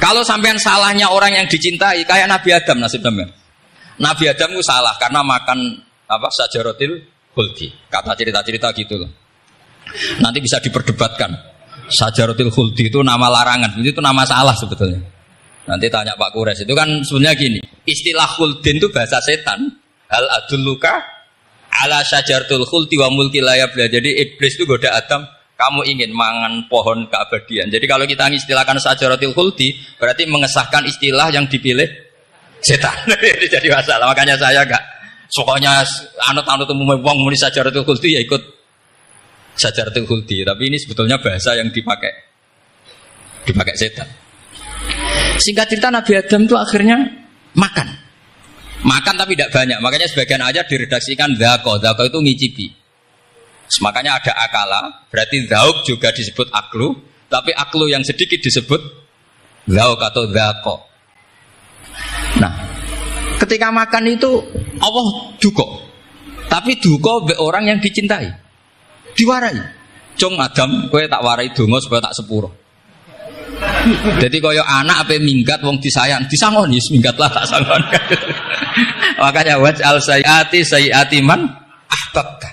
Kalau sampean salahnya orang yang dicintai, kayak Nabi Adam nasib sampean. Nabi Adam itu salah karena makan apa sajaratil khuldi. Kata cerita-cerita gitu loh. Nanti bisa diperdebatkan. Sajaratil khuldi itu nama larangan, itu nama salah sebetulnya. Nanti tanya Pak Kures, itu kan sebenarnya gini. Istilah khuldin itu bahasa setan. Hal adulluka ala sajaratul khuldi wa mulki la yabla. Jadi iblis itu goda Adam, kamu ingin mangan pohon keabadian. Jadi kalau kita mengistilahkan sajaratil khuldi, berarti mengesahkan istilah yang dipilih setan. Jadi masalah. Makanya saya enggak pokoknya anut-anut umum wong muni sajaratul khuldi ya ikut sajaratul khuldi. Tapi ini sebetulnya bahasa yang dipakai setan. Singkat cerita Nabi Adam itu akhirnya makan tapi tidak banyak. Makanya sebagian aja diredaksikan dzaqo itu ngicipi. Makanya ada akala, berarti dzauk juga disebut aklu, tapi aklu yang sedikit disebut dzauk atau dzaqo. Nah, ketika makan itu Allah duka. Tapi duka be orang yang dicintai. Diwarai. Cung Adam, kowe tak warai donga supaya tak sepuro. Jadi kaya anak apa minggat wong disayang, disangoni minggatlah tak sangon. Makanya waj'al sayyiati man ahbabta.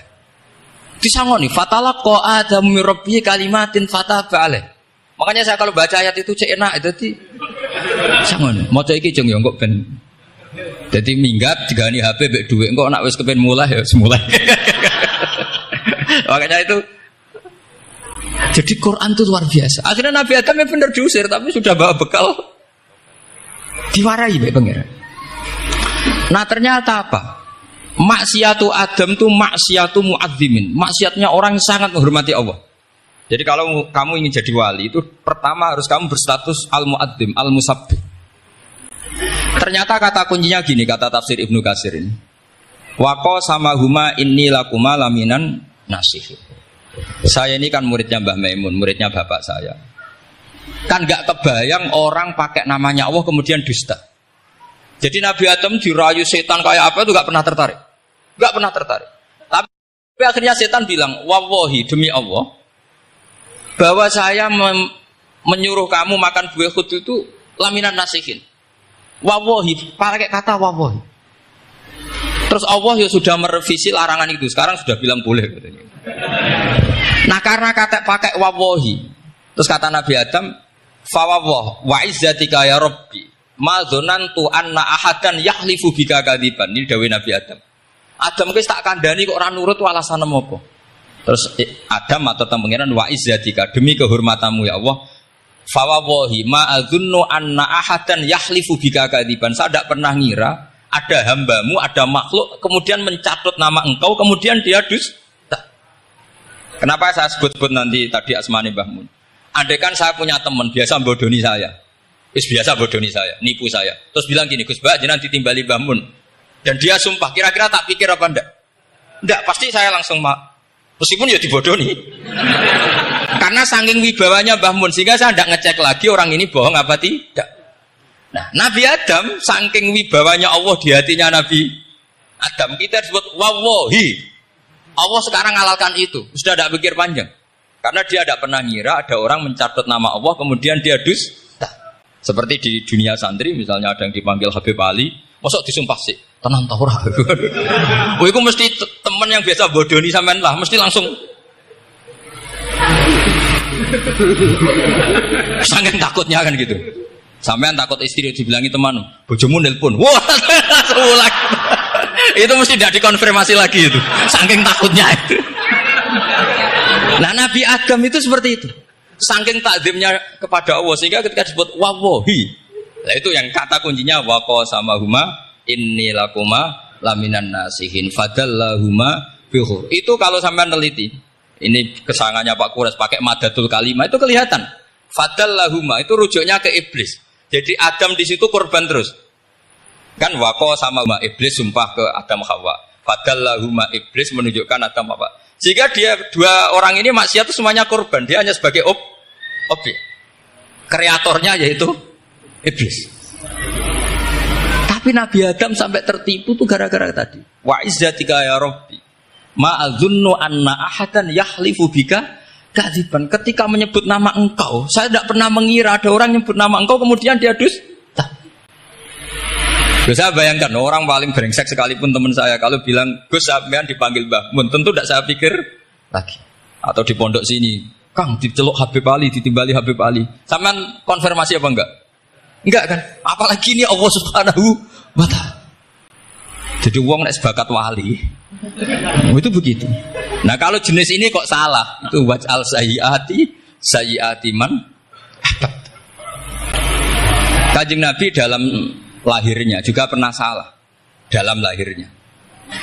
Disangoni fatalaqa Adam min rabbi kalimatin fataba alaih. Makanya saya kalau baca ayat itu cek enak dadi sangoni. Maca iki jeng yo kok ben dadi minggat digani HP mbek dhuwit engko nek wis kepen mulai ya semulai. Makanya itu jadi Quran itu luar biasa. Akhirnya Nabi Adam yang benar diusir, tapi sudah bawa bekal diwarai baik pengiran. Nah ternyata apa? Maksiatu Adam itu maksiatu mu'azzimin. Maksiatnya orang yang sangat menghormati Allah. Jadi kalau kamu ingin jadi wali itu pertama harus kamu berstatus al-mu'azzim, al-musabbih. Ternyata kata kuncinya gini, kata tafsir Ibnu Katsir ini. Waqo sama huma inni lakuma laminan nasihin. Saya ini kan muridnya Mbah Maimun, muridnya bapak saya. Kan gak kebayang orang pakai namanya Allah kemudian dusta. Jadi Nabi Adam dirayu setan kayak apa itu gak pernah tertarik. Gak pernah tertarik. Tapi akhirnya setan bilang, wallahi demi Allah, bahwa saya menyuruh kamu makan buah khut itu laminan nasihin. Wallahi, pakai kata wallahi. Terus Allah ya sudah merevisi larangan itu. Sekarang sudah bilang boleh katanya. Nah karena kata pakai wawahi, terus kata Nabi Adam, fawawah wa izzatika ya Rabbi, ma dzanantu anna ahadan yahlifu bika kadziban. Ini dawuh Nabi Adam. Adam wis tak kandhani kok ora nurut alasan apa? Terus Adam atau pangeran wa izzatika, demi kehormatanmu ya Allah, fawawahi ma adzunnu anna ahadan yahlifu bika kadziban. Saya tidak pernah ngira ada hambamu, ada makhluk kemudian mencatut nama engkau kemudian dia dusta. Kenapa saya sebut-sebut nanti tadi asmane Mbah Mun? Andai kan saya punya teman biasa bodoni saya, biasa bodoni saya, nipu saya, terus bilang gini, Gus Mbah jenengan ditimbali Mbah Mun, dan dia sumpah, kira-kira tak pikir apa enggak? Enggak, pasti saya langsung meskipun ya dibodoni. Karena saking wibawanya Mbah Mun sehingga saya enggak ngecek lagi orang ini bohong apa tidak. Nah, Nabi Adam saking wibawanya Allah di hatinya Nabi Adam, kita disebut wawahi. Allah sekarang ngalalkan itu, sudah tidak pikir panjang. Karena dia tidak pernah ngira ada orang mencatat nama Allah kemudian dia dusta. Seperti di dunia santri misalnya ada yang dipanggil Habib Ali, mosok disumpah sih, tenang tau ora. Oh itu mesti teman yang biasa bodoni sampean lah, mesti langsung saking takutnya kan gitu. Sampean takut istri dibilangi teman, bojomu nelpon. Wah, langsung ulang. Itu mesti tidak dikonfirmasi lagi itu. Saking takutnya itu. Nah Nabi Adam itu seperti itu. Saking takzimnya kepada Allah sehingga ketika disebut wawahi. Nah itu yang kata kuncinya waqo sama huma inni lakuma laminan nasihin fadallahuma bihur. Itu kalau sampean teliti. Ini kesangannya Pak Kures pakai madatul kalimah itu kelihatan. Fadallahuma itu rujuknya ke iblis. Jadi Adam di situ korban terus. Kan waqo sama huma iblis sumpah ke Adam Hawa. Fadallahuma iblis menunjukkan Adam Hawa. Sehingga dia dua orang ini maksiat itu semuanya korban. Dia hanya sebagai objek. Kreatornya yaitu iblis. Tapi Nabi Adam sampai tertipu tuh gara-gara tadi. Wa izzatika ya Rabbi. Ma adzunnu anna ahadan yahlifu bika kadziban. Ketika menyebut nama engkau, saya tidak pernah mengira ada orang menyebut nama engkau kemudian dia dusta. Saya bayangkan orang paling brengsek sekalipun teman saya kalau bilang Gus sampean dipanggil Mbah Mun, tentu tidak saya pikir lagi. Atau di pondok sini, Kang diceluk Habib Ali, ditimbali Habib Ali. Sampean konfirmasi apa enggak? Enggak kan? Apalagi ini Allah Subhanahu wa Ta'ala. Jadi wong nek sebakat wali. Itu begitu. Nah, kalau jenis ini kok salah? Itu waj'al sayyiati man. Kanjeng Nabi dalam lahirnya juga pernah salah dalam lahirnya.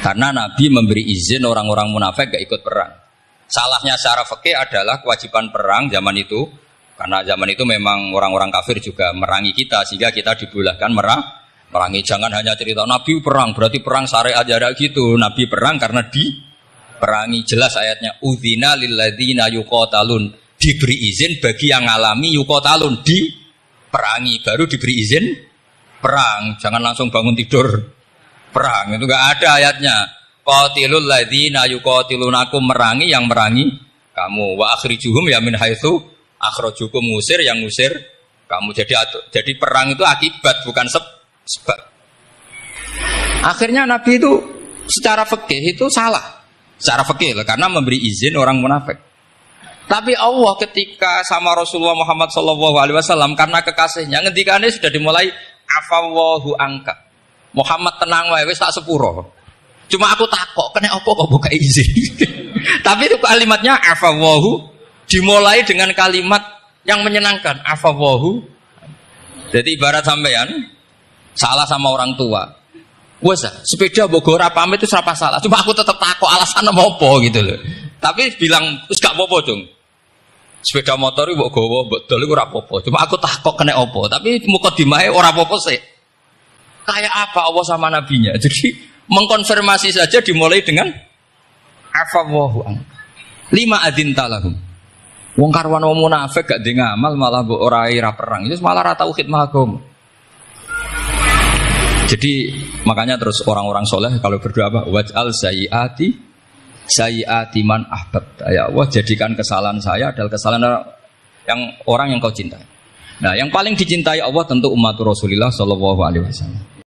Karena Nabi memberi izin orang-orang munafik gak ikut perang. Salahnya secara fikih adalah kewajiban perang zaman itu. Karena zaman itu memang orang-orang kafir juga merangi kita sehingga kita dibolehkan merangi. Jangan hanya cerita Nabi perang berarti perang syariat aja gitu. Nabi perang karena diperangi. Jelas ayatnya udzina lilladzina yuqatalun, diberi izin bagi yang ngalami yuqatalun, diperangi baru diberi izin perang. Jangan langsung bangun tidur perang, itu enggak ada ayatnya. Qatilul ladzina yuqatilunakum, merangi yang merangi kamu. Wa akhrijuhum ya min haitsu akhrajukum, ngusir yang ngusir kamu. Jadi perang itu akibat bukan sebab. Akhirnya Nabi itu secara fikih itu salah. Secara fikih lah, karena memberi izin orang munafik. Tapi Allah ketika sama Rasulullah Muhammad SAW karena kekasihnya, ngendikane sudah dimulai afawwahu angka. Muhammad tenang wae wis tak sepuro. Cuma aku takok kena apa kok buka izin. Tapi itu kalimatnya afawwahu dimulai dengan kalimat yang menyenangkan, afawwahu. Jadi ibarat sampean salah sama orang tua. Wes sepeda mbok ora pamit itu serapa salah. Cuma aku tetap takok alasan apa gitu loh. Tapi bilang wis gak apa-apa, Dong. Sepeda motor mbok gowo, mbok dol iku ora apa-apa. Cuma aku takok kena apa. Tapi mukadimahe ora apa-apa sih. Kayak apa Allah sama nabinya. Jadi mengkonfirmasi saja dimulai dengan afawwahu an. Lima adin talahum. Wong karwan wong munafik gak ndek ngamal malah mbok ora perang. Itu malah ra tau khidmah agama. Jadi makanya terus orang-orang soleh kalau berdoa apa? Waj'al sayyiati man ahbabta. Ya Allah, jadikan kesalahan saya adalah kesalahan orang yang kau cintai. Nah, yang paling dicintai Allah tentu umat Rasulullah sallallahu alaihi wasallam.